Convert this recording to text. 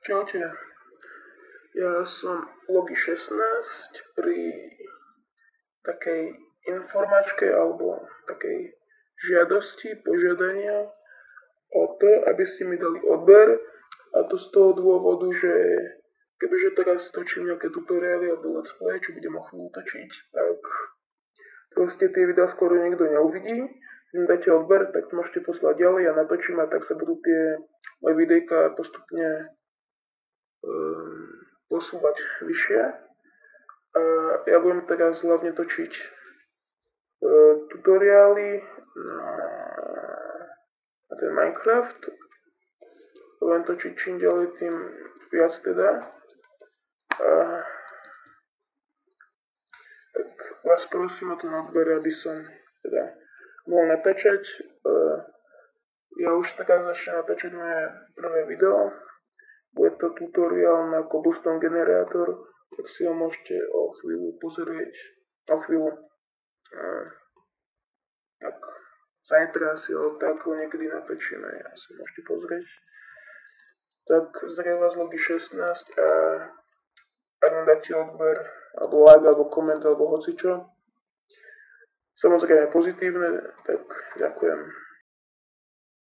Čaute, ja som Logi 16 pri takej informačke alebo takej žiadosti, požiadania o to, aby ste mi dali odber, a to z toho dôvodu, že kebyže teraz točím nejaké tutoriály alebo let's play, čo budem o chvíľu točiť, tak proste tie videá skoro nikto neuvidí. Keď mi dáte odber, tak to môžete poslať ďalej, ja natočím a tak sa budú tie moje videjka postupne posúvať vyššie. A ja budem teraz hlavne točiť tutoriály na ten Minecraft. Budem točiť čím ďalej, tým viac teda. Tak vás prosím o ten odber, aby som teda mohol natáčať. Ja už teraz začnem natáčať moje prvé video. Bude to tutoriál na cobblestone generátor, tak si ho môžete o chvíľu pozrieť. Tak zajtra si ho tak niekedy natočíme, ja si môžete pozrieť. Tak zdravím vás Logi 16 a ak mi dáte odber, alebo like, alebo koment, alebo hocičo, samozrejme pozitívne, tak ďakujem.